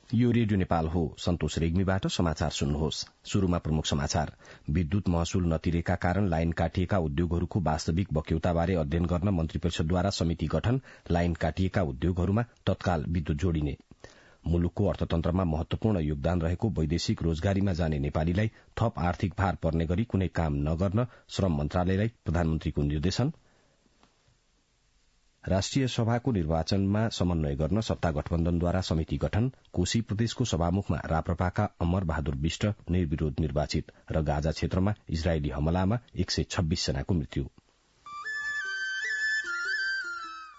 यो रेडियो नेपाल हो। सन्तोष रेग्मीबाट समाचार सुन्नुहोस्। शुरूमा प्रमुख समाचार। विद्युत महसुल नतिरेका कारण लाइन काटिएका उद्योगहरूको वास्तविक बक्यौताबारे अध्ययन गर्न मन्त्री परिषदद्वारा समिति गठन। लाइन काटिएका उद्योगहरूमा तत्काल विद्युत जोडिने। मुलुकको अर्थतन्त्रमा महत्वपूर्ण योगदान रहेको वैदेशिक रोजगारीमा जाने नेपालीलाई थप आर्थिक भार पर्ने गरी कुनै काम नगर्न श्रम मन्त्रालयलाई प्रधानमन्त्रीको निर्देशन। राष्ट्रिय सभाको निर्वाचनमा समन्वय गर्न सत्ता गठबन्धनद्वारा समिति गठन। कोशी प्रदेशको सभामुखमा राप्रपाका अमर बहादुर विष्ट निर्विरोध निर्वाचित। र गाजा क्षेत्रमा इजरायली हमलामा 126 जनाको मृत्यु।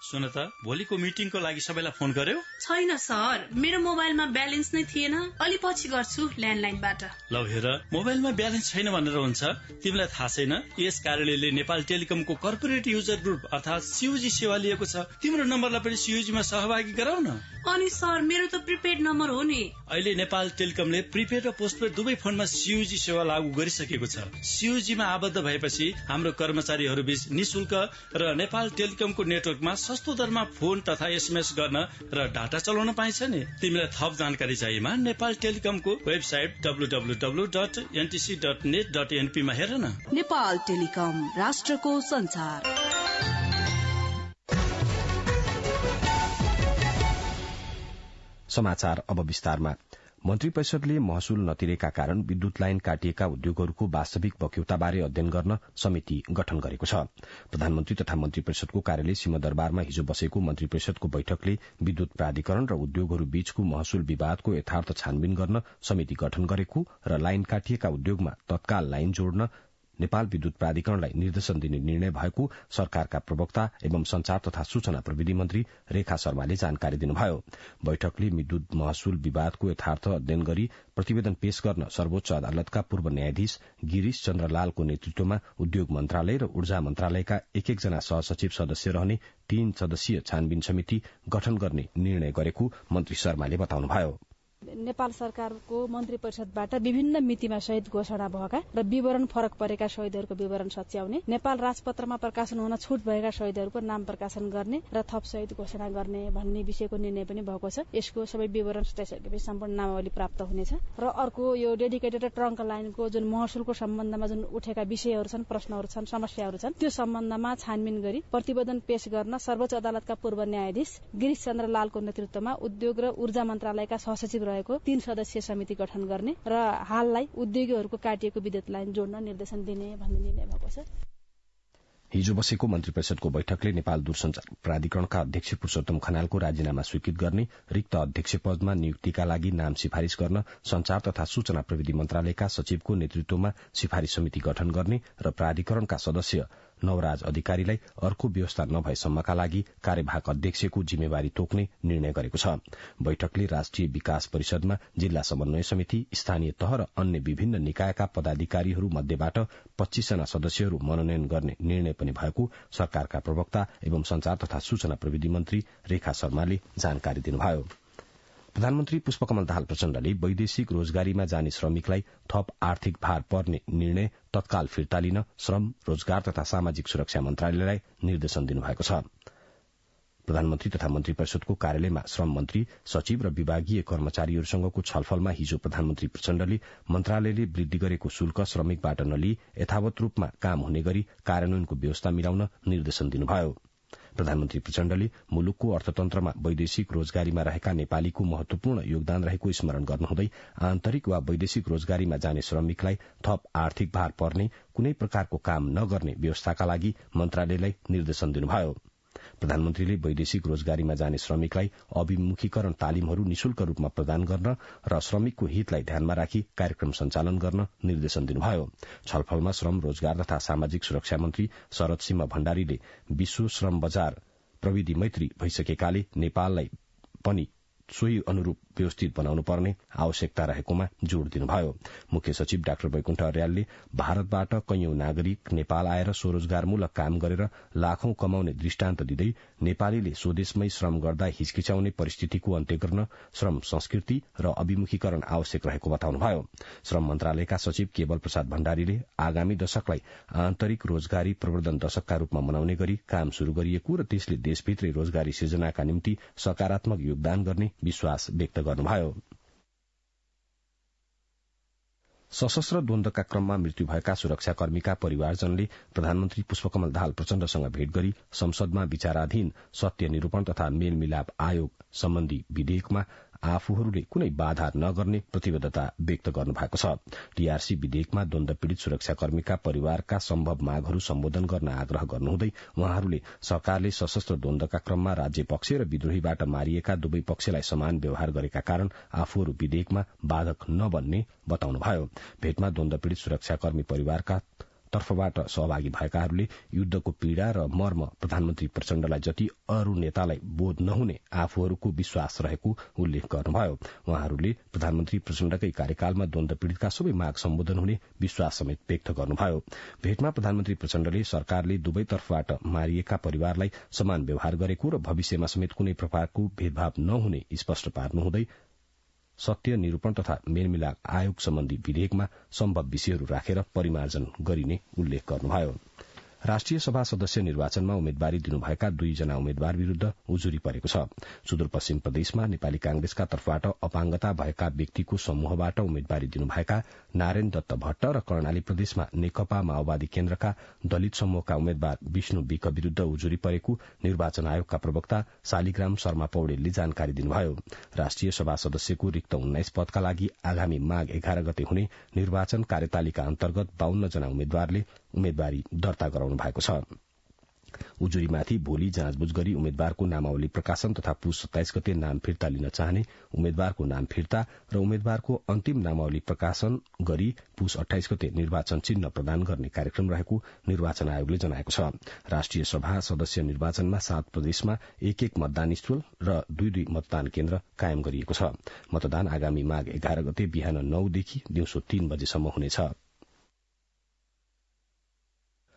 सुन त, भोलिको मिटिङको लागि सबैलाई फोन गर्यो? छैन सर, मेरो मोबाइलमा ब्यालेन्स नै थिएन। अलि पछि गर्छु ल्यान्डलाइनबाट। ल हेर, मोबाइलमा ब्यालेन्स छैन भनेर हुन्छ? तिमीलाई थाहा छैन यस कार्यालयले नेपाल टेलिकमको कर्पोरेट युजर ग्रुप अर्थात सीयूजी सेवा लिएको छ। तिम्रो नम्बरलाई पनि सीयूजीमा सहभागी गराउन। अनि सर, मेरो त प्रिपेड नम्बर हो नि। अहिले नेपाल टेलिकमले प्रिपेड र पोस्टपेड दुवै फोनमा सीयूजी सेवा लागू गरिसकेको छ। सीयूजीमा आबद्ध भएपछि हाम्रो कर्मचारीहरू बीच निशुल्क र नेपाल टेलिकमको नेटवर्कमा सस्तो दरमा फोन तथा एसएमएस गर्न र डाटा चलाउन पाइन्छ नि। तिमीलाई थप जानकारी चाहिएमा नेपाल टेलिकमको वेबसाइट www.ntc.net.np मा हेर न। नेपाल टेलिकम, राष्ट्रको संचार। समाचार अब विस्तारमा। मन्त्री परिषदले महसुल नतिरेका कारण विद्युत लाइन काटिएका उद्योगहरूको वास्तविक बक्यौताबारे अध्ययन गर्न समिति गठन गरेको छ। प्रधानमन्त्री तथा मन्त्री परिषदको कार्यालय सिंहदरबारमा हिजो बसेको मन्त्री परिषदको बैठकले विद्युत प्राधिकरण र उद्योगहरू बीचको महसुल विवादको यथार्थ छानबिन गर्न समिति गठन गरेको र लाइन काटिएका उद्योगमा तत्काल लाइन जोड्न नेपाल विद्युत प्राधिकरणलाई निर्देशन दिने निर्णय भएको सरकारका प्रवक्ता एवं संचार तथा सूचना प्रविधि मन्त्री रेखा शर्माले जानकारी दिनुभयो। बैठकले विद्युत महसुल विवादको यथार्थ अध्ययन गरी प्रतिवेदन पेश गर्न सर्वोच्च अदालतका पूर्व न्यायाधीश गिरीश चन्द्र लालको नेतृत्वमा उद्योग मन्त्रालय र ऊर्जा मन्त्रालयका एक जना सहसचिव सदस्य रहने 3 सदस्यीय छानबिन समिति गठन गर्ने निर्णय गरेको मन्त्री शर्माले बताउनुभयो। नेपाल सरकारको मन्त्री परिषदबाट विभिन्न मितिमा शहीद घोषणा भएका र विवरण फरक परेका शहीदहरूको विवरण सच्याउने, नेपाल राजपत्रमा प्रकाशन हुन छुट भएका शहीदहरूको नाम प्रकाशन गर्ने र थप शहीद घोषणा गर्ने भन्ने विषयको निर्णय पनि भएको छ। यसको सबै विवरण सच्याइसकेपछि सम्पूर्ण नामावली प्राप्त हुनेछ। र अर्को यो डेडिकेटेड ट्रङ्क लाइनको जुन महसुलको सम्बन्धमा जुन उठेका विषयहरू छन्, प्रश्नहरू छन्, समस्याहरू छन्, त्यो सम्बन्धमा छानबिन गरी प्रतिवेदन पेश गर्न सर्वोच्च अदालतका पूर्व न्यायाधीश गिरीश चन्द्र लालको नेतृत्वमा उद्योग र ऊर्जा मन्त्रालयका सहसचिव रहेको 3 सदस्यीय समिति गठन गर्ने र हाललाई उद्योगीहरूको काटिएको विद्युत लाइन जोड्न निर्देशन दिने भन्ने निर्णय भएको छ। हिजो बसेको मन्त्री परिषदको बैठकले नेपाल दूरसञ्चार प्राधिकरणका अध्यक्ष पुरूषोत्तम खनालको राजीनामा स्वीकृत गर्ने, रिक्त अध्यक्ष पदमा नियुक्तिका लागि नाम सिफारिश गर्न संचार तथा सूचना प्रविधि मन्त्रालयका सचिवको नेतृत्वमा सिफारिश समिति गठन गर्ने र प्राधिकरणका सदस्य नवराज अधिकारीलाई अर्को व्यवस्था नभएसम्मका लागि कार्यवाहक अध्यक्षको जिम्मेवारी तोक्ने निर्णय गरेको छ। बैठकले राष्ट्रिय विकास परिषदमा जिल्ला समन्वय समिति, स्थानीय तह र अन्य विभिन्न निकायका पदाधिकारीहरू मध्येबाट 25 जना सदस्यहरू मनोनयन गर्ने निर्णय पनि भएको सरकारका प्रवक्ता एवं संचार तथा सूचना प्रविधि मन्त्री रेखा शर्माले जानकारी दिनुभयो। प्रधानमन्त्री पुष्पकमल दाहाल प्रचण्डले वैदेशिक रोजगारीमा जाने श्रमिकलाई थप आर्थिक भार पर्ने निर्णय तत्काल फिर्ता लिन श्रम, रोजगार तथा सामाजिक सुरक्षा मन्त्रालयलाई निर्देशन दिनुभएको छ। प्रधानमन्त्री तथा मन्त्री परिषदको कार्यालयमा श्रम मन्त्री, सचिव र विभागीय कर्मचारीहरूसँगको छलफलमा हिजो प्रधानमन्त्री प्रचण्डले मन्त्रालयले वृद्धि गरेको शुल्क श्रमिकबाट नलिई यथावत रूपमा काम हुने गरी कार्यान्वयनको व्यवस्था मिलाउन निर्देशन दिनुभयो। प्रधानमन्त्री प्रचण्डले मुलुकको अर्थतन्त्रमा वैदेशिक रोजगारीमा रहेका नेपालीको महत्वपूर्ण योगदान रहेको स्मरण गर्नुहुँदै आन्तरिक वा वैदेशिक रोजगारीमा जाने श्रमिकलाई थप आर्थिक भार पर्ने, कुनै प्रकारको काम नगर्ने व्यवस्थाका लागि मन्त्रालयलाई निर्देशन दिनुभयो। प्रधानमन्त्रीले वैदेशिक रोजगारीमा जाने श्रमिकलाई अभिमुखीकरण तालिमहरू निशुल्क रूपमा प्रदान गर्न र श्रमिकको हितलाई ध्यानमा राखी कार्यक्रम सञ्चालन गर्न निर्देशन दिनुभयो। छलफलमा श्रम, रोजगार तथा सामाजिक सुरक्षा मन्त्री शरद सिंह भण्डारीले विश्व श्रम बजार प्रविधि मैत्री भइसकेकाले नेपाललाई पनि सोही अनुरूप व्यवस्थित बनाउनु पर्ने आवश्यकता रहेकोमा जोड़ दिनुभयो। मुख्य सचिव डाक्टर वैकुण्ठ अर्यालले भारतबाट कैयौं नागरिक नेपाल आएर स्वरोजगारमूलक काम गरेर लाखौं कमाउने दृष्टान्त दिँदै नेपालीले स्वदेशमै श्रम गर्दा हिचकिचाउने परिस्थितिको अन्त्य गर्न श्रम संस्कृति र अभिमुखीकरण आवश्यक रहेको बताउनुभयो। श्रम मन्त्रालयका सचिव केवल प्रसाद भण्डारीले आगामी दशकलाई आन्तरिक रोजगारी प्रवर्धन दशकका रूपमा मनाउने गरी काम शुरू गरिएको र त्यसले देशभित्रै रोजगारी सृजनाका निम्ति सकारात्मक योगदान गर्ने विश्वास व्यक्त गर्नुभयो। सशस्त्र द्वन्द्वका क्रममा मृत्यु भएका सुरक्षाकर्मीका परिवारजनले प्रधानमन्त्री पुष्पकमल दाहाल प्रचण्डसँग भेट गरी संसदमा विचाराधीन सत्य निरूपण तथा मेलमिलाप आयोग सम्बन्धी विधेयकमा आफूहरूले कुनै बाधा नगर्ने प्रतिबद्धता व्यक्त गर्नु भएको छ। टीआरसी विधेयकमा द्वन्द्व पीड़ित सुरक्षाकर्मीका परिवारका सम्भव मागहरू सम्बोधन गर्न आग्रह गर्नुहुँदै उहाँहरूले सरकारले सशस्त्र द्वन्द्वका क्रममा राज्य पक्ष र विद्रोहीबाट मारिएका दुवै पक्षलाई समान व्यवहार गरेका कारण आफूहरू विधेयकमा बाधक नबन्ने बताउनुभयो। भेटमा द्वन्द्व पीड़ित सुरक्षाकर्मी परिवारका तर्फबाट सहभागी भएकाहरूले युद्धको पीड़ा र मर्म प्रधानमन्त्री प्रचण्डलाई जति अरू नेतालाई बोध नहुने आफूहरूको विश्वास रहेको उल्लेख गर्नुभयो। उहाँहरूले प्रधानमन्त्री प्रचण्डकै कार्यकालमा द्वन्द्व पीड़ितका सबै माग सम्बोधन हुने विश्वास समेत व्यक्त गर्नुभयो। भेटमा प्रधानमन्त्री प्रचण्डले सरकारले दुवै तर्फबाट मारिएका परिवारलाई समान व्यवहार गरेको र भविष्यमा समेत कुनै प्रकारको भेदभाव नहुने स्पष्ट पार्नुहुँदै सत्य निरूपण तथा मेलमिलाप आयोग सम्बन्धी विधेयकमा सम्भव विषयहरू राखेर परिमार्जन गरिने उल्लेख गर्नुभयो। राष्ट्रिय सभा सदस्य निर्वाचनमा उम्मेद्वारी दिनुभएका 2 जना उम्मेद्वार विरूद्ध उजुरी परेको छ। सुदूरपश्चिम प्रदेशमा नेपाली कांग्रेसका तर्फबाट अपाङ्गता भएका व्यक्तिको समूहबाट उम्मेद्वारी दिनुभएका नारायण दत्त भट्ट र कर्णाली प्रदेशमा नेकपा माओवादी केन्द्रका दलित समूहका उम्मेद्वार विष्णु विक विरूद्ध उजुरी परेको निर्वाचन आयोगका प्रवक्ता शालिग्राम शर्मा पौडेलले जानकारी दिनुभयो। राष्ट्रिय सभा सदस्यको रिक्त 19 पदका लागि आगामी माघ 11 गते हुने निर्वाचन कार्यतालिका अन्तर्गत 52 जना उम्मेद्वारले उम्मेद्वारी दर्ता गराउनु भएको छ। उजुरीमाथि भोलि जाँचबुझ गरी उम्मेद्वारको नामावली प्रकाशन तथा पुस 27 गते नाम फिर्ता लिन चाहने उम्मेद्वारको नाम फिर्ता र उम्मेद्वारको अन्तिम नामावली प्रकाशन गरी पुस 28 गते निर्वाचन चिन्ह प्रदान गर्ने कार्यक्रम रहेको निर्वाचन आयोगले जनाएको छ। राष्ट्रिय सभा सदस्य निर्वाचनमा 7 प्रदेशमा 1-1 मतदान स्थल र 2-2 मतदान केन्द्र कायम गरिएको छ। मतदान आगामी माघ 11 गते बिहान 9 देखि दिउँसो 3 बजेसम्म हुनेछ।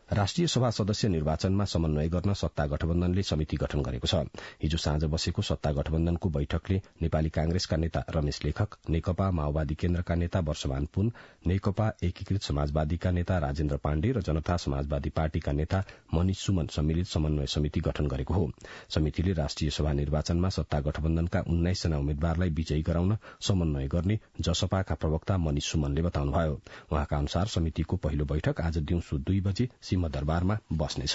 राष्ट्रिय सभा सदस्य निर्वाचनमा समन्वय गर्न सत्ता गठबन्धनले समिति गठन गरेको छ। हिजो साँझ बसेको सत्ता गठबन्धनको बैठकले नेपाली कांग्रेसका नेता रमेश लेखक, नेकपा माओवादी केन्द्रका नेता वर्षमान पुन, नेकपा एकीकृत समाजवादीका नेता राजेन्द्र पाण्डे र जनता समाजवादी पार्टीका नेता मनिष सुमन सम्मिलित समन्वय समिति गठन गरेको हो। समितिले राष्ट्रिय सभा निर्वाचनमा सत्ता गठबन्धनका 19 जना उम्मेद्वारलाई विजयी गराउन समन्वय गर्ने जसपाका प्रवक्ता मनिष सुमनले बताउनुभयो। उहाँका अनुसार समितिको पहिलो बैठक आज दिउँसो 2 बजे दरबारमा बस्नेछ।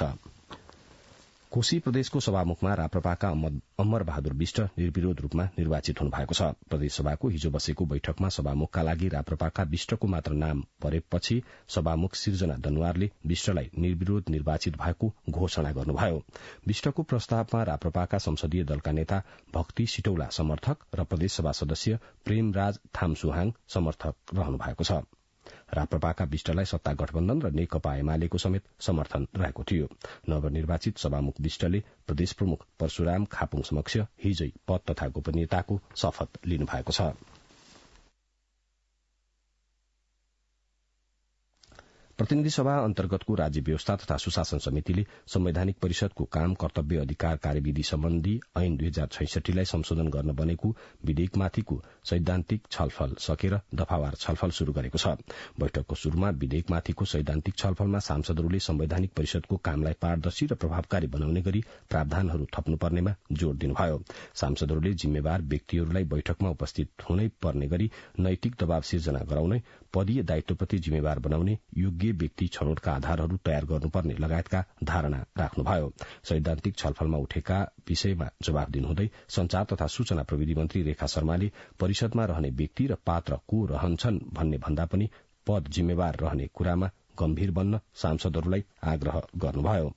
कोशी प्रदेशको सभामुखमा राप्रपाका अमर बहादुर विष्ट निर्विरोध रूपमा निर्वाचित हुनु भएको छ। प्रदेशसभाको हिजो बसेको बैठकमा सभामुखका लागि राप्रपाका विष्टको मात्र नाम परेपछि सभामुख सिर्जना दनुवारले विष्टलाई निर्विरोध निर्वाचित भएको घोषणा गर्नुभयो। विष्टको प्रस्तावमा राप्रपाका संसदीय दलका नेता भक्ति सिटौला समर्थक र प्रदेशसभा सदस्य प्रेमराज थामसुहाङ समर्थक रहनु भएको छ। राप्रपाका विष्टलाई सत्ता गठबन्धन र नेकपा एमालेको समेत समर्थन रहेको थियो। नवनिर्वाचित सभामुख विष्टले प्रदेश प्रमुख परशुराम खापुङ समक्ष हिजै पद तथा गोपनीयताको शपथ लिनुभएको छ। प्रतिनिधि सभा अन्तर्गतको राज्य व्यवस्था तथा सुशासन समितिले संवैधानिक परिषदको काम कर्तव्य अधिकार कार्यविधि सम्बन्धी ऐन 2066 लाई संशोधन गर्न बनेको विधेयकमाथिको सैद्धान्तिक छलफल सकेर दफावार छलफल शुरू गरेको छ। बैठकको शुरूमा विधेयकमाथिको सैद्धान्तिक छलफलमा सांसदहरूले संवैधानिक परिषदको कामलाई पारदर्शी र प्रभावकारी बनाउने गरी प्रावधानहरू थप्नुपर्नेमा जोड़ दिनुभयो। सांसदहरूले जिम्मेवार व्यक्तिहरूलाई बैठकमा उपस्थित हुनै पर्ने गरी नैतिक दबाव सिर्जना गराउने, पदीय दायित्वप्रति जिम्मेवार बनाउने, योग्य व्यक्ति छनौटका आधारहरू तयार गर्नुपर्ने लगायतका धारणा राख्नुभयो। सैद्धान्तिक छलफलमा उठेका विषयमा जवाब दिनुहुँदै संचार तथा सूचना प्रविधि मन्त्री रेखा शर्माले परिषदमा रहने व्यक्ति र पात्र को रहन्छन् भन्ने भन्दा पनि पद जिम्मेवार रहने कुरामा गम्भीर बन्न सांसदहरूलाई आग्रह गर्नुभयो।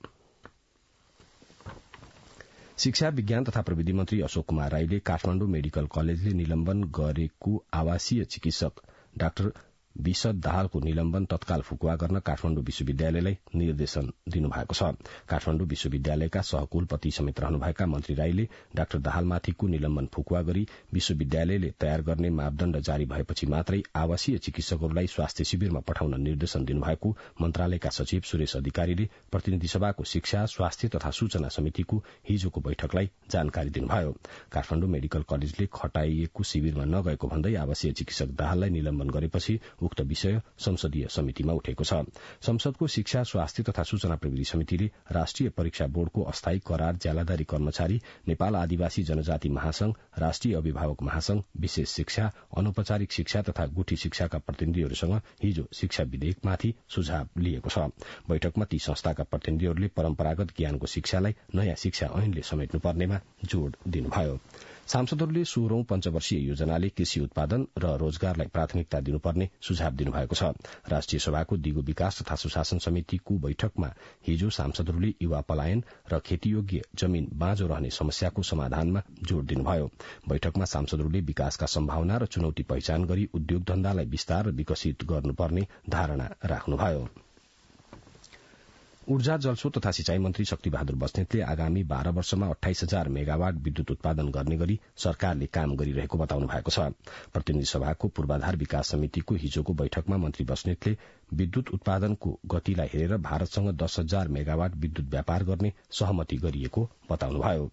शिक्षा विज्ञान तथा प्रविधि मन्त्री अशोक कुमार राईले काठमाण्डु मेडिकल कलेजले निलम्बन गरेको आवासीय चिकित्सक डाक्टर विशद दाहालको निलम्बन तत्काल फुकुवा गर्न काठमाण्डु विश्वविद्यालयलाई निर्देशन दिनुभएको छ। काठमाण्डु विश्वविद्यालयका सहकुलपति समेत रहनुभएका मन्त्री राईले डाक्टर दाहालमाथिको निलम्बन फुकुवा गरी विश्वविद्यालयले तयार गर्ने मापदण्ड जारी भएपछि मात्रै आवासीय चिकित्सकहरूलाई स्वास्थ्य शिविरमा पठाउन निर्देशन दिनुभएको मन्त्रालयका सचिव सुरेश अधिकारीले प्रतिनिधि सभाको शिक्षा, स्वास्थ्य तथा सूचना समितिको हिजोको बैठकलाई जानकारी दिनुभयो। काठमाण्डु मेडिकल कलेजले खटाइएको शिविरमा नगएको भन्दै आवासीय चिकित्सक दाहाललाई निलम्बन गरेपछि उक्त विषय संसदीय समितिमा उठेको छ। संसदको शिक्षा, स्वास्थ्य तथा सूचना प्रविधि समितिले राष्ट्रिय परीक्षा बोर्डको अस्थायी करार, ज्यालादारी कर्मचारी, नेपाल आदिवासी जनजाति महासंघ, राष्ट्रिय अभिभावक महासंघ, विशेष शिक्षा, अनौपचारिक शिक्षा तथा गुठी शिक्षाका प्रतिनिधिहरूसँग हिजो शिक्षा विधेयकमाथि सुझाव लिएको छ। बैठकमा ती संस्थाका प्रतिनिधिहरूले परम्परागत ज्ञानको शिक्षालाई नयाँ शिक्षा ऐनले समेट्नुपर्नेमा जोड़ दिनुभयो। सांसदहरूले 16औं पञ्चवर्षीय योजनाले कृषि उत्पादन र रोजगारलाई प्राथमिकता दिनुपर्ने सुझाव दिनुभएको छ। राष्ट्रिय सभाको दिगो विकास तथा सुशासन समितिको बैठकमा हिजो सांसदहरूले युवा पलायन र खेतीयोग्य जमीन बाँझो रहने समस्याको समाधानमा जोड़ दिनुभयो। बैठकमा सांसदहरूले विकासका सम्भावना र चुनौती पहिचान गरी उद्योग धन्दालाई विस्तार र विकसित गर्नुपर्ने धारणा राख्नुभयो। ऊर्जा, जलस्रोत तथा सिंचाई मन्त्री शक्तिबहादुर बस्नेतले आगामी 12 वर्षमा 28,000 मेगावाट विद्युत उत्पादन गर्ने गरी सरकारले काम गरिरहेको बताउनु भएको छ। प्रतिनिधि सभाको पूर्वाधार विकास समितिको हिजोको बैठकमा मन्त्री बस्नेतले विद्युत उत्पादनको गतिलाई हेरेर भारतसँग 10,000 मेगावाट विद्युत व्यापार गर्ने सहमति गरिएको बताउनुभयो।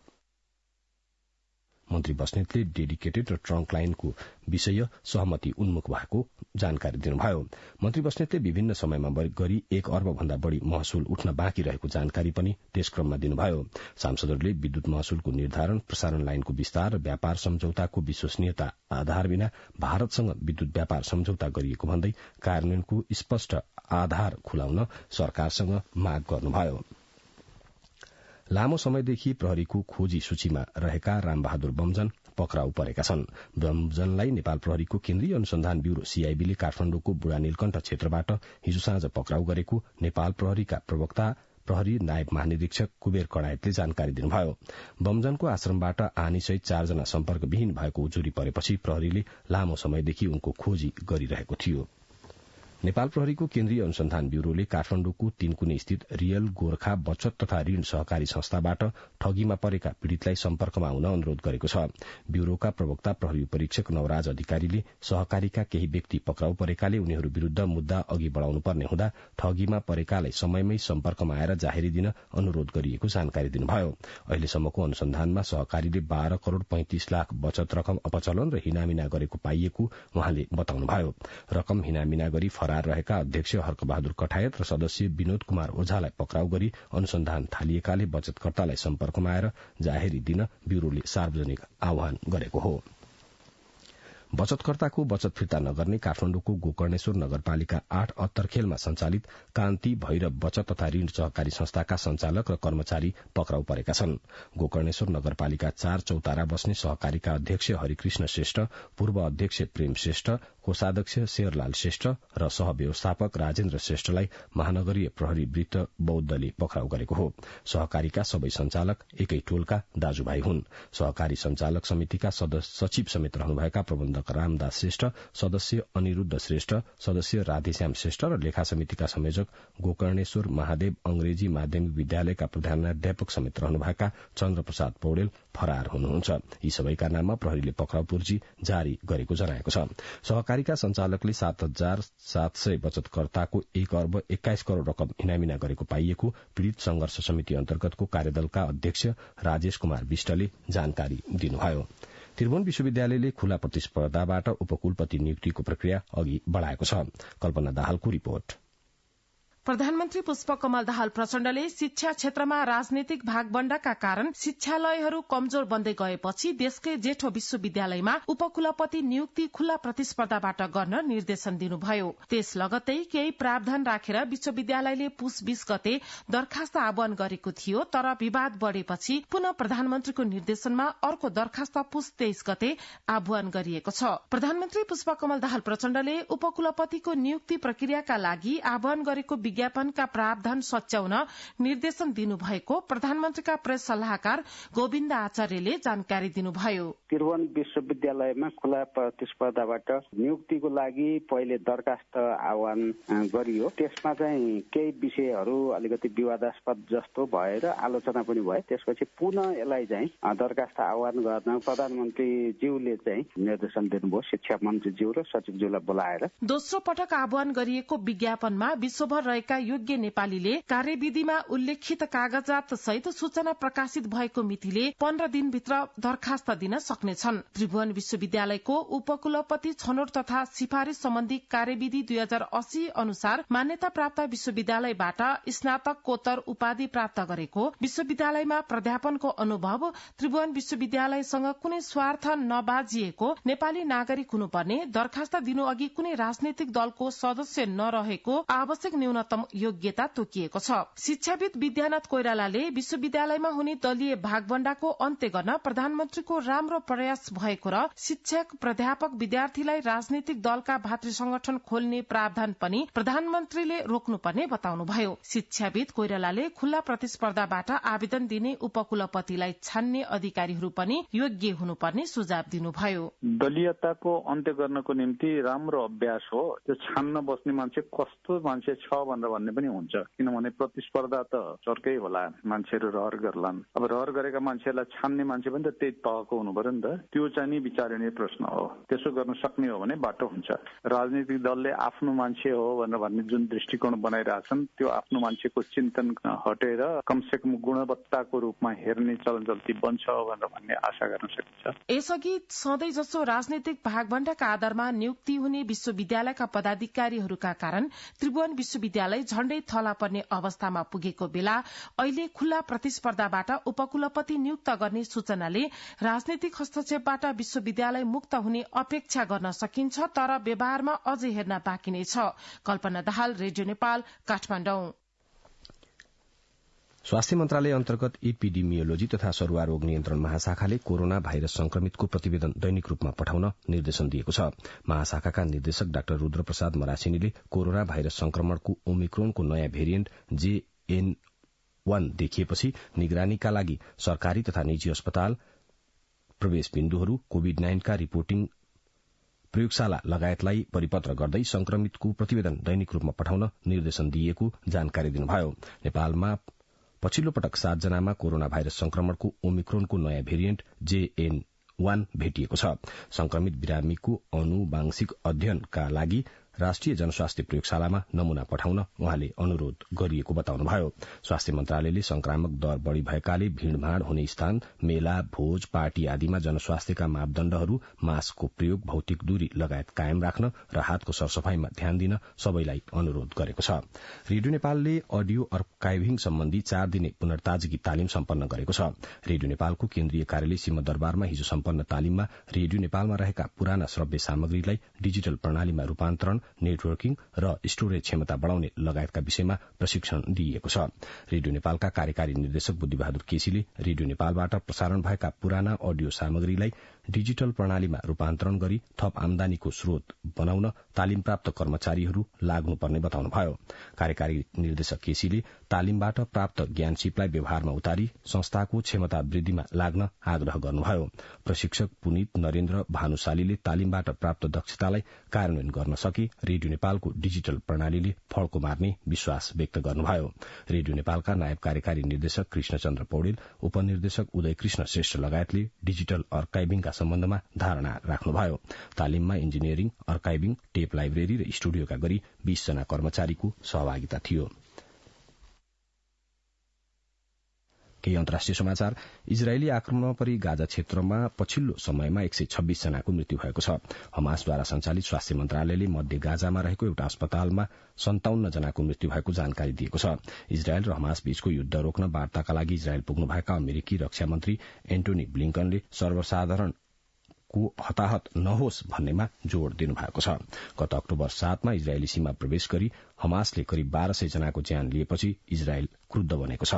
मन्त्री बस्नेतले डेडिकेटेड र ट्रंक लाइनको विषय सहमति उन्मुख भएको जानकारी दिनुभयो। मन्त्री बस्नेतले विभिन्न समयमा गरी 1 अर्ब भन्दा बढ़ी महसुल उठ्न बाँकी रहेको जानकारी पनि त्यस क्रममा दिनुभयो। सांसदहरूले विद्युत महसुलको निर्धारण, प्रसारण लाइनको विस्तार र व्यापार सम्झौताको विश्वसनीयता आधार बिना भारतसँग विद्युत व्यापार सम्झौता गरिएको भन्दै कार्यान्वयनको स्पष्ट आधार खुलाउन सरकारसँग माग गर्नुभयो। लामो समयदेखि प्रहरीको खोजी सूचीमा रहेका रामबहादुर बमजन पक्राउ परेका छन्। बमजनलाई नेपाल प्रहरीको केन्द्रीय अनुसन्धान ब्यूरो सीआईबीले काठमाडौँको बुढा नीलकण्ठ क्षेत्रबाट हिजो साँझ पक्राउ गरेको नेपाल प्रहरीका प्रवक्ता प्रहरी नायब महानिरीक्षक कुबेर कडायतले जानकारी दिनुभयो। बमजनको आश्रमबाट आनीसहित 4 जना सम्पर्कविहीन भएको उजुरी परेपछि प्रहरीले लामो समयदेखि उनको खोजी गरिरहेको थियो। नेपाल प्रहरीको केन्द्रीय अनुसन्धान ब्यूरोले काठमाडौँको 3 कुने स्थित रियल गोर्खा बचत तथा ऋण सहकारी संस्थाबाट ठगीमा परेका पीड़ितलाई सम्पर्कमा आउन अनुरोध गरेको छ। ब्यूरोका प्रवक्ता प्रहरी परीक्षक नवराज अधिकारीले सहकारीका केही व्यक्ति पक्राउ परेकाले उनीहरू विरूद्ध मुद्दा अघि बढ़ाउनु पर्ने हुँदा ठगीमा परेकालाई समयमै सम्पर्कमा आएर जाहेरी दिन अनुरोध गरिएको जानकारी दिनुभयो। अहिलेसम्मको अनुसन्धानमा सहकारीले 12 करोड़ 35 लाख बचत रकम अपचलन र हिनामिना गरेको पाइएको उहाँले बताउनुभयो। रकम हिनामिना गरी फरार रहेका अध्यक्ष हर्कबहादुर कठायत र सदस्य विनोद कुमार ओझालाई पक्राउ गरी अनुसन्धान थालिएकाले बचतकर्तालाई सम्पर्कमा आएर जाहेरी दिन ब्यूरोले सार्वजनिक आह्वान गरेको हो। बचतकर्ताको बचत फिर्ता नगर्ने काठमाडौँको गोकर्णेश्वर नगरपालिका 8 अत्तरखेलमा संचालित कान्ति भैरव बचत तथा ऋण सहकारी संस्थाका संचालक र कर्मचारी पक्राउ परेका छन्। गोकर्णेश्वर नगरपालिका 4 चौतारा बस्ने सहकारीका अध्यक्ष हरिकृष्ण श्रेष्ठ, पूर्व अध्यक्ष प्रेम श्रेष्ठ, कोषाध्यक्ष शेरलाल श्रेष्ठ र सहव्यवस्थापक राजेन्द्र श्रेष्ठलाई महानगरीय प्रहरी वृत्त बौद्धले पक्राउ गरेको हो। सहकारीका सबै संचालक एकै टोलका दाजुभाइ हुन्। सहकारी संचालक समितिका सचिव समेत रहनुभएका प्रबन्धक रामदास श्रेष्ठ, सदस्य अनिरुद्ध श्रेष्ठ, सदस्य राधेश्याम श्रेष्ठ र लेखा समितिका संयोजक गोकर्णेश्वर महादेव अंग्रेजी माध्यमिक विद्यालयका प्रधानाध्यापक समेत रहनुभएका चन्द्रप्रसाद पौडेल फरार हुनुहुन्छ। यी सबैका नाममा प्रहरीले पक्राउ पूर्जी जारी गरेको जनाएको छ। सहकारीका संचालकले 7,700 बचतकर्ताको 1 अर्ब 21 करोड़ रकम हिनामिना गरेको पाइएको पीड़ित संघर्ष समिति अन्तर्गतको कार्यदलका अध्यक्ष राजेश कुमार विष्टले जानकारी दिनुभयो। त्रिभुवन विश्वविद्यालयले खुला प्रतिस्पर्धाबाट उपकुलपति नियुक्तिको प्रक्रिया अघि बढ़ाएको छ। कल्पना दाहालको रिपोर्ट। प्रधानमन्त्री पुष्पकमल दाहाल प्रचण्डले शिक्षा क्षेत्रमा राजनीतिक भागवण्डाका कारण शिक्षालयहरू कमजोर बन्दै गएपछि देशकै जेठो विश्वविद्यालयमा उपकुलपति नियुक्ति खुल्ला प्रतिस्पर्धाबाट गर्न निर्देशन दिनुभयो। त्यस लगत्तै केही प्रावधान राखेर विश्वविद्यालयले पुस 20 गते दरखास्त आह्वान गरेको थियो, तर विवाद बढ़ेपछि पुनः प्रधानमन्त्रीको निर्देशनमा अर्को दरखास्त पुस 23 गते आह्वान गरिएको छ। प्रधानमन्त्री पुष्पकमल दाहाल प्रचण्डले उपकुलपतिको नियुक्ति प्रक्रियाका लागि आह्वान गरेको विज्ञापनका प्रावधान सच्याउन निर्देशन दिनुभएको प्रधानमन्त्रीका प्रेस सल्लाहकार गोविन्द आचार्यले जानकारी दिनुभयो। त्रिभुवन विश्वविद्यालयमा खुला प्रतिस्पर्धाबाट नियुक्तिको लागि पहिले दरखास्त आह्वान गरियो। त्यसमा चाहिँ केही विषयहरू अलिकति विवादास्पद जस्तो भएर आलोचना पनि भयो। त्यसपछि पुनः यसलाई चाहिँ दरखास्त आह्वान गर्न प्रधानमन्त्रीज्यूले चाहिँ निर्देशन दिनुभयो। शिक्षा मन्त्रीज्यू र सचिवज्यूलाई बोलाएर दोस्रो पटक आह्वान गरिएको विज्ञापनमा विश्वभर भएका योग्य नेपालीले कार्यविधिमा उल्लेखित कागजात सहित सूचना प्रकाशित भएको मितिले 15 दिनभित्र दरखास्त दिन सक्नेछन्। त्रिभुवन विश्वविद्यालयको उपकुलपति छनौट तथा सिफारिश सम्बन्धी कार्यविधि 2080 अनुसार मान्यता प्राप्त विश्वविद्यालयबाट स्नातकोत्तर उपाधि प्राप्त गरेको विश्वविद्यालयमा प्राध्यापनको अनुभव, त्रिभुवन विश्वविद्यालयसँग कुनै स्वार्थ नबाजिएको नेपाली नागरिक हुनुपर्ने, दरखास्त दिनु अघि कुनै राजनैतिक दलको सदस्य नरहेको आवश्यक न्यूनतम योग्यता तोकिएको छ। शिक्षाविद विद्यानाथ कोइरालाले विश्वविद्यालयमा हुने दलीय भागवण्डाको अन्त्य गर्न प्रधानमन्त्रीको राम्रो प्रयास भएको र शिक्षक, प्राध्यापक, विद्यार्थीलाई राजनैतिक दलका भातृ संगठन खोल्ने प्रावधान पनि प्रधानमन्त्रीले रोक्नुपर्ने बताउनुभयो। शिक्षाविद कोइरालाले खुल्ला प्रतिस्पर्धाबाट आवेदन दिने उपकुलपतिलाई छान्ने अधिकारीहरू पनि योग्य हुनुपर्ने सुझाव दिनुभयो। दलीयताको अन्त्य गर्नको निम्ति राम्रो अभ्यास हो त्यो छान्न बस्ने मान्छे कस्तो मान्छे छ भनेर भन्ने पनि हुन्छ। किनभने प्रतिस्पर्धा त चर्कै होला, मान्छेहरू रहर गर्लान्। अब रहर गरेका मान्छेलाई छान्ने मान्छे पनि त त्यही तहको हुनु पर्यो नि त। त्यो चाहिँ नि विचारणीय प्रश्न हो। त्यसो गर्न सक्ने हो भने बाटो हुन्छ। राजनीतिक दलले आफ्नो मान्छे हो भनेर भन्ने जुन दृष्टिकोण बनाइरहेछन् त्यो आफ्नो मान्छेको चिन्तन हटेर कमसे कम गुणवत्ताको रूपमा हेर्ने चलनचल्ती बन्छ भनेर भन्ने आशा गर्न सकिन्छ। यसअघि सधैँ जसो राजनैतिक भागभण्डाका आधारमा नियुक्ति हुने विश्वविद्यालयका पदाधिकारीहरूका कारण त्रिभुवन विश्वविद्यालय झण्डै थला पर्ने अवस्थामा पुगेको बेला अहिले खुल्ला प्रतिस्पर्धाबाट उपकुलपति नियुक्त गर्ने सूचनाले राजनैतिक हस्तक्षेपबाट विश्वविद्यालय मुक्त हुने अपेक्षा गर्न सकिन्छ, तर व्यवहारमा अझै हेर्न बाँकी नै छ। कल्पना दाहाल, रेडियो नेपाल, काठमाडौँ। स्वास्थ्य मन्त्रालय अन्तर्गत एपिडेमियोलोजी तथा सरुवा रोग नियन्त्रण महाशाखाले कोरोना भाइरस संक्रमितको प्रतिवेदन दैनिक रूपमा पठाउन निर्देशन दिएको छ। महाशाखाका निर्देशक डाक्टर रुद्रप्रसाद मरासिनीले कोरोना भाइरस संक्रमणको ओमिक्रोनको नयाँ भेरिएन्ट JN1 देखिएपछि निगरानीका लागि सरकारी तथा निजी अस्पताल, प्रवेश बिन्दुहरू, कोभिड-19 का रिपोर्टिङ प्रयोगशाला लगायतलाई परिपत्र गर्दै संक्रमितको प्रतिवेदन दैनिक रूपमा पठाउन निर्देशन दिएको जानकारी दिनुभयो। नेपालमा पछिल्लो पटक 7 जनामा कोरोना भाइरस संक्रमणको ओमिक्रोनको नयाँ भेरिएन्ट JN1 भेटिएको छ। संक्रमित बिरामीको आनुवांशिक अध्ययनका लागि राष्ट्रिय जनस्वास्थ्य प्रयोगशालामा नमूना पठाउन उहाँले अनुरोध गरिएको बताउनुभयो। स्वास्थ्य मन्त्रालयले संक्रामक दर बढ़ी भएकाले भीड़भाड़ हुने स्थान, मेला, भोज, पार्टी आदिमा जनस्वास्थ्यका मापदण्डहरू, मास्कको प्रयोग, भौतिक दूरी लगायत कायम राख्न र हातको सरसफाईमा ध्यान दिन सबैलाई अनुरोध गरेको छ। रेडियो नेपालले अडियो अर्काइभिङ सम्बन्धी 4 दिने पुनर्ताजगी तालिम सम्पन्न गरेको छ। रेडियो नेपालको केन्द्रीय कार्यालय सिंहदरबारमा हिजो सम्पन्न तालिममा रेडियो नेपालमा रहेका पुराना श्रव्य सामग्रीलाई डिजिटल प्रणालीमा रूपान्तरण, नेटवर्किङ र स्टोरेज क्षमता बढ़ाउने लगायतका विषयमा प्रशिक्षण दिइएको छ। रेडियो नेपालका कार्यकारी निर्देशक बुद्धिबहादुर केसीले रेडियो नेपालबाट प्रसारण भएका पुराना अडियो सामग्रीलाई डिजिटल प्रणालीमा रूपान्तरण गरी थप आमदानीको स्रोत बनाउन तालिम प्राप्त कर्मचारीहरू लाग्नुपर्ने बताउनुभयो। कार्यकारी निर्देशक केसीले तालिमबाट प्राप्त ज्ञानसिपलाई व्यवहारमा उतारी संस्थाको क्षमता वृद्धिमा लाग्न आग्रह गर्नुभयो। प्रशिक्षक पुनित नरेन्द्र भानुशालीले तालिमबाट प्राप्त दक्षतालाई कार्यान्वयन गर्न सके रेडियो नेपालको डिजिटल प्रणालीले फड्को मार्ने विश्वास व्यक्त गर्नुभयो। रेडियो नेपालका नायब कार्यकारी निर्देशक कृष्णचन्द्र पौडेल, उपनिर्देशक उदय कृष्ण श्रेष्ठ लगायतले डिजिटल अर्काइभिङका सम्बन्धमा धारणा राख्नुभयो। तालिममा इन्जिनियरिङ, अर्काइभिङ, टेप लाइब्रेरी र स्टुडियोका गरी 20 जना कर्मचारीको सहभागिता थियो। केही अन्तर्राष्ट्रिय समाचार। इजरायली आक्रमणमा परि गाजा क्षेत्रमा पछिल्लो समयमा 126 जनाको मृत्यु भएको छ। हमासद्वारा सञ्चालित स्वास्थ्य मन्त्रालयले मध्य गाजामा रहेको एउटा अस्पतालमा 57 जनाको मृत्यु भएको जानकारी दिएको छ। इजरायल र हमास बीचको युद्ध रोक्न वार्ताका लागि इजरायल पुग्नुभएका अमेरिकी रक्षा मन्त्री एन्टोनी ब्लिंकनले सर्वसाधारण को हताहत नहोस् भन्नेमा जोड़ दिनुभएको छ। गत अक्टोबर 7 मा इजरायली सीमा प्रवेश गरी हमासले करिब 1200 जनाको ज्यान लिएपछि इजरायल क्रुद्ध बनेको छ।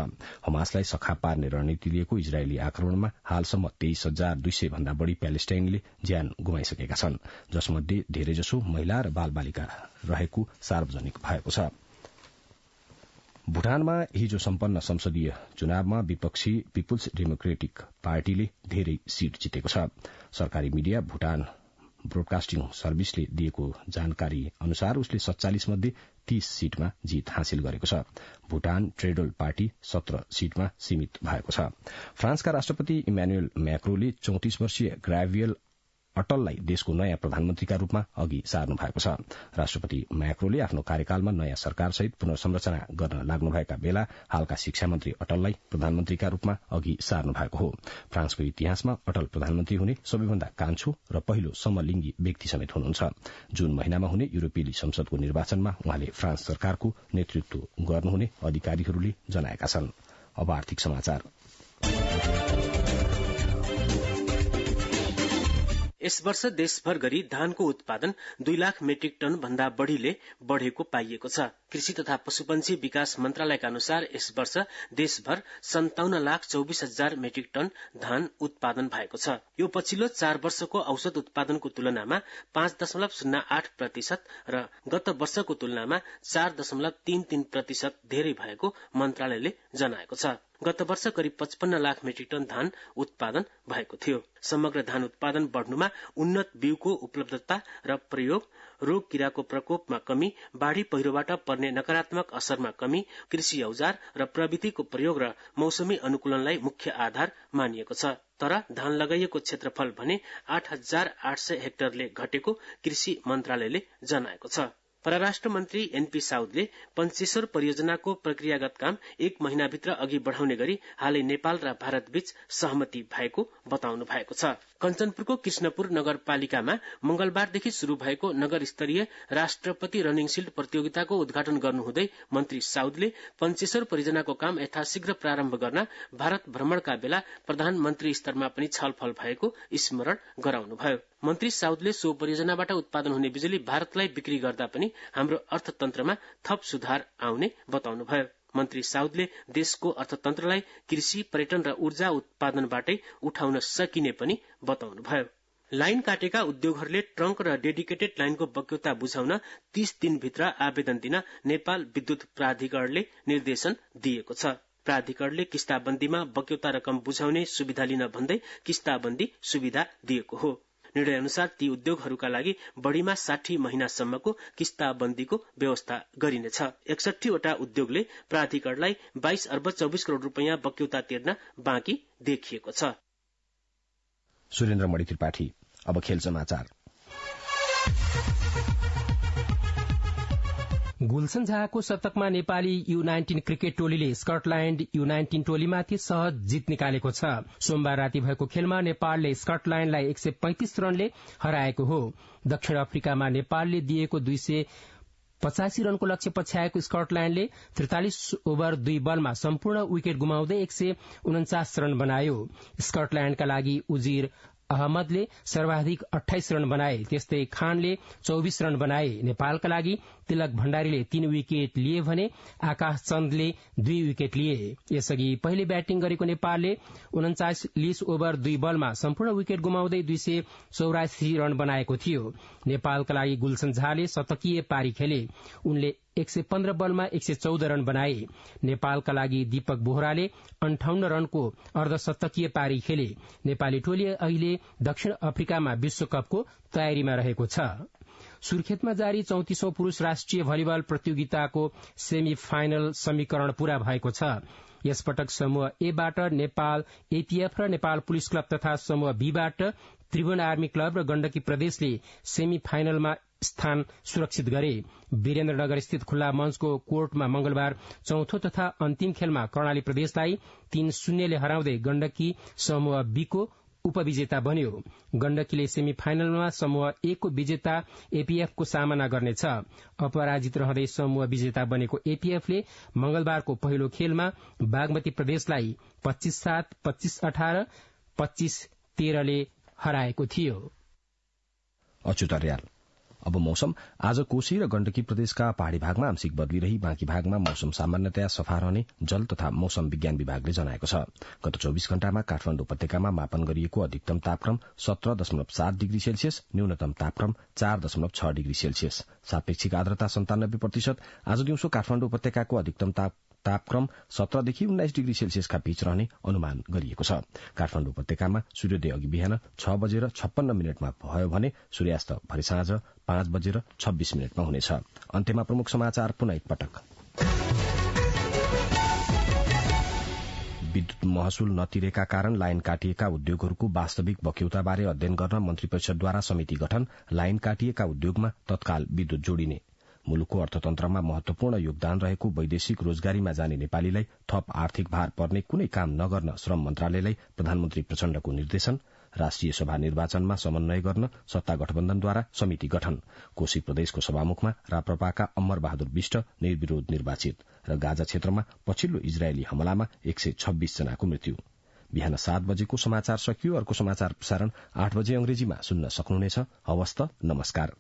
हमासलाई सखा पार्ने रणनीति लिएको इजरायली आक्रमणमा हालसम्म 23,200 भन्दा बढ़ी प्यालेस्टाइनले ज्यान गुमाइसकेका छन्, जसमध्ये धेरैजसो महिला र बालबालिका रहेको सार्वजनिक भएको छ। भूटानमा हिजो सम्पन्न संसदीय चुनावमा विपक्षी पिपुल्स डेमोक्रेटिक पार्टीले धेरै सीट जितेको छ। सरकारी मिडिया भूटान ब्रोडकास्टिङ सर्भिसले दिएको जानकारी अनुसार उसले 47 मध्ये 30 सीटमा जीत हासिल गरेको छ। भूटान ट्रेडल पार्टी 17 सीटमा सीमित भएको छ। फ्रान्सका राष्ट्रपति इमानुएल म्याक्रोले 34 वर्षीय ग्राभियल अटललाई देशको नयाँ प्रधानमन्त्रीका रूपमा अघि सार्नु भएको छ। राष्ट्रपति मैक्रोले आफ्नो कार्यकालमा नयाँ सरकारसहित पुनर्संरचना गर्न लाग्नुभएका बेला हालका शिक्षा मन्त्री अटललाई प्रधानमन्त्रीका रूपमा अघि सार्नु भएको हो। फ्रान्सको इतिहासमा अटल प्रधानमन्त्री हुने सबैभन्दा कान्छो र पहिलो समलिङ्गी व्यक्ति समेत हुनुहुन्छ। जून महिनामा हुने युरोपेली संसदको निर्वाचनमा उहाँले फ्रान्स सरकारको नेतृत्व गर्नुहुने अधिकारीहरूले जनाएका छन्। अब आर्थिक समाचार। यस वर्ष देशभर गरी धानको उत्पादन 2 लाख मेट्रिक टन भन्दा बढ़ीले बढ़ेको पाइएको छ। कृषि तथा पशुपन्छी विकास मन्त्रालयका अनुसार यस वर्ष देशभर 57,24,000 मेट्रिक टन धान उत्पादन भएको छ। यो पछिल्लो 4 वर्षको औसत उत्पादनको तुलनामा 5.08% र गत वर्षको तुलनामा 4.33% धेरै भएको मन्त्रालयले जनाएको छ। गत वर्ष करिब 55 लाख मेट्रिक टन धान उत्पादन भएको थियो। समग्र धान उत्पादन बढ़नुमा उन्नत बिउको उपलब्धता र प्रयोग, रोग किराको प्रकोपमा कमी, बाढ़ी पहिरोबाट पर्ने नकारात्मक असरमा कमी, कृषि औजार र प्रविधिको प्रयोग र मौसमी अनुकूलनलाई मुख्य आधार मानिएको छ। तर धान लगाइएको क्षेत्रफल भने 8,800 हेक्टरले घटेको कृषि मन्त्रालयले जनाएको छ। परराष्ट्र मन्त्री एनपी साउदले पञ्चेश्वर परियोजनाको प्रक्रियागत काम 1 महिनाभित्र अघि बढ़ाउने गरी हालै नेपाल र भारतबीच सहमति भएको बताउनु भएको छ। कञ्चनपुरको कृष्णपुर नगरपालिकामा मंगलबारदेखि शुरू भएको नगर स्तरीय राष्ट्रपति रनिङ शिल्ड प्रतियोगिताको उद्घाटन गर्नुहुँदै मन्त्री साउदले पञ्चेश्वर परियोजनाको काम यथाशीघ्र प्रारम्भ गर्न भारत भ्रमणका बेला प्रधानमन्त्री स्तरमा पनि छलफल भएको स्मरण गराउनुभयो। मन्त्री साउदले सो परियोजनाबाट उत्पादन हुने बिजुली भारतलाई बिक्री गर्दा पनि हाम्रो अर्थतन्त्रमा थप सुधार आउने बताउनुभयो। मन्त्री साउदले देशको अर्थतन्त्रलाई कृषि, पर्यटन र ऊर्जा उत्पादनबाटै उठाउन सकिने पनि बताउनुभयो। लाइन काटेका उद्योगहरूले ट्रंक र डेडिकेटेड लाइनको बक्यौता बुझाउन 30 दिनभित्र आवेदन दिन नेपाल विद्युत प्राधिकरणले निर्देशन दिएको छ। प्राधिकरणले किस्ताबन्दीमा बक्यौता रकम बुझाउने सुविधा लिन भन्दै किस्ताबन्दी सुविधा दिएको हो। निर्णय अनुसार ती उद्योगहरूका लागि बढ़ीमा 60 महिनासम्मको किस्ताबन्दीको व्यवस्था गरिनेछ। 61 वटा उद्योगले प्राधिकरणलाई 22 अर्ब 24 करोड़ रूपियाँ बक्यौता तिर्न बाँकी देखिएको छ। सुरेन्द्र मणि त्रिपाठी। अब खेल समाचार। गुलशन झाको शतकमा नेपाली U19 क्रिकेट टोलीले स्कटल्याण्ड U19 टोलीमाथि सहज जित निकालेको छ। सोमबार राति भएको खेलमा नेपालले स्कटल्याण्डलाई 135 रनले हराएको हो। दक्षिण अफ्रिकामा नेपालले दिएको 285 रनको लक्ष्य पछ्याएको स्कटल्याण्डले 43 ओभर 2 बलमा सम्पूर्ण विकेट गुमाउँदै 149 रन बनायो। स्कटल्याण्डका लागि उजिर अहमदले सर्वाधिक 28 रन बनाए। त्यस्तै खानले 24 रन बनाए। नेपालका लागि तिलक भण्डारीले 3 विकेट लिए भने आकाश चन्दले 2 विकेट लिए। यसअघि पहिले ब्याटिङ गरेको नेपालले 39 ओभर 2 बलमा सम्पूर्ण विकेट गुमाउँदै 284 रन बनाएको थियो। नेपालका लागि गुलशन झाले शतकीय पारी खेले। उनले 115 बलमा 114 रन बनाए। नेपालका लागि दीपक बोहराले 58 रनको अर्धशतकीय पारी खेले। नेपाली टोली अहिले दक्षिण अफ्रिकामा विश्वकपको तयारीमा रहेको छ। सुर्खेतमा जारी 34औं पुरूष राष्ट्रिय भलिबल प्रतियोगिताको सेमी फाइनल समीकरण पूरा भएको छ। यसपटक समूह एबाट नेपाल एटीएफ र नेपाल पुलिस क्लब तथा समूह बीबाट त्रिभुवन आर्मी क्लब र गण्डकी प्रदेशले सेमी फाइनलमा स्थान सुरक्षित गरे। वीरेन्द्रनगर स्थित खुल्ला मंचको कोर्टमा मंगलबार चौथो तथा अन्तिम खेलमा कर्णाली प्रदेशलाई 3-0 ले हराउँदै गण्डकी समूह बी को उपविजेता बन्यो। गण्डकीले सेमी फाइनलमा समूह ए को विजेता एपीएफ को सामना गर्नेछ। अपराजित रहँदै समूह विजेता बनेको एपीएफले मंगलबारको पहिलो खेलमा बागमती प्रदेशलाई 25-7, 25-18, 25-13 ले हराएको थियो। अच्युत अर्याल। अब मौसम। आज कोशी र गण्डकी प्रदेशका पहाड़ी भागमा आंशिक बदली रही बाँकी भागमा मौसम सामान्यतया सफा रहने जल तथा मौसम विज्ञान विभागले जनाएको छ। गत 24 घण्टामा काठमाडौँ उपत्यकामा मापन गरिएको अधिकतम तापक्रम 17.7 डिग्री सेल्सियस, न्यूनतम तापक्रम 4.6 डिग्री सेल्सियस। सापेक्षिक आर्द्रता 97%। आज दिउँसो काठमाडौँ उपत्यकाको अधिकतम तापक्रम 17 देखि 19 डिग्री सेल्सियसका बीच रहने अनुमान गरिएको छ। काठमाडौँ उपत्यकामा सूर्योदय अघि बिहान 6:56 भयो भने सूर्यास्त भरे साँझ 5:26 हुनेछ। अन्त्यमा प्रमुख समाचार पुनः एकपटक। विद्युत महसुल नतिरेका कारण लाइन काटिएका उद्योगहरूको वास्तविक बक्यौताबारे अध्ययन गर्न मन्त्री परिषदद्वारा समिति गठन। लाइन काटिएका उद्योगमा तत्काल विद्युत जोडिने। मुलुकको अर्थतन्त्रमा महत्वपूर्ण योगदान रहेको वैदेशिक रोजगारीमा जाने नेपालीलाई थप आर्थिक भार पर्ने कुनै काम नगर्न श्रम मन्त्रालयलाई प्रधानमन्त्री प्रचण्डको निर्देशन। राष्ट्रिय सभा निर्वाचनमा समन्वय गर्न सत्ता गठबन्धनद्वारा समिति गठन। कोशी प्रदेशको सभामुखमा राप्रपाका अमर बहादुर विष्ट निर्विरोध निर्वाचित। र गाजा क्षेत्रमा पछिल्लो इजरायली हमलामा 126 जनाको मृत्यु। बिहान 7 बजेको समाचार सकियो। अर्को समाचार प्रसारण 8 बजे अंग्रेजीमा सुन्न सक्नुहुनेछ। हवस् त, नमस्कार।